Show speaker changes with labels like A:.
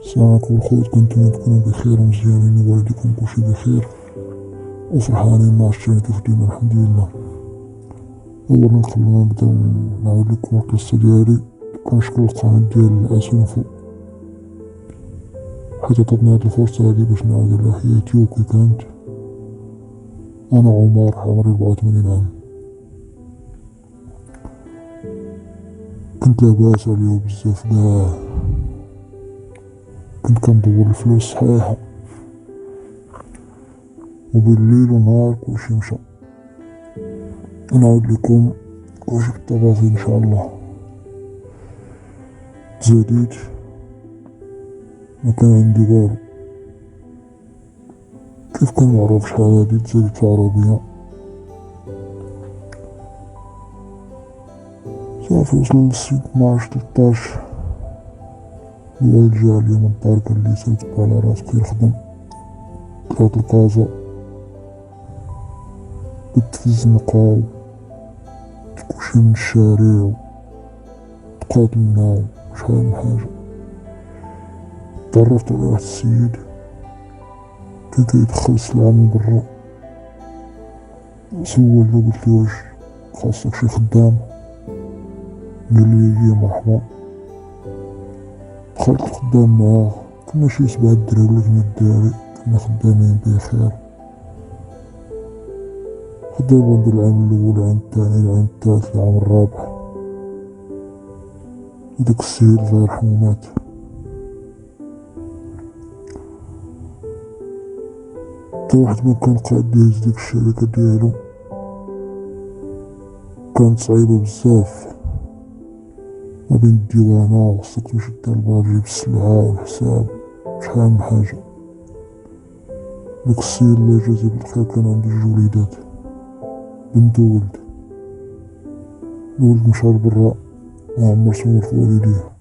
A: السلام عليكم الخوت، كنتم تكونوا بخير ومزيانين ووالديكم كلشي بخير وفرحانين مع الشغل كيف ديما الحمد لله. اولا قبل ما نبدا نعاود لكم القصة ديالي كنشكر القناة ديال اسينفو حيت عطاتني هاد الفرصة هادي باش نعاود على حياتي وكي كانت. انا عمري 84 عام. كنت لاباس عليه بزاف كاع، كنت كندور الفلوس صحيحة وبالليل ونهار كلشي مشى. نعاود لكم كلشي بالتفاصيل ان شاء الله. تزاديت ما كان عندي والو، كيف كان معروف شحال هادي تزاديت في العربية. صافي وصل للسن 12-13 الوالد جا عليا من الدار قالي سير تبع على راسك غير خدم. طلعت لكازا بدت في الزنقة كلشي من الشارع تقاتلنا شحال من حاجة. تعرفت على واحد السيد كان كيدخل السلعة من برا، سولتو قلتلو واش خاصك شي خدام، قالي يا مرحبا. دخلت الخدام معاه، كنا شي 7 دراري ولا 8 دراري كنا خدامين بخير. خدام عند العام الاول العام الثاني العام الثالث العام الرابع. وداك السيد الله يرحمو مات. تا واحد ما كان قاعد دايز ديك الشركة ديالو كانت صعيبة بزاف، ما بين الديوانة وخصك تمشي للدار تجيب السلعة والحساب شحال من حاجة. داك السيد الله يجازيه بالخير كان عنده 2 وليدات، بنت وولد. الولد مشى لبرا وعمر صور في والديه.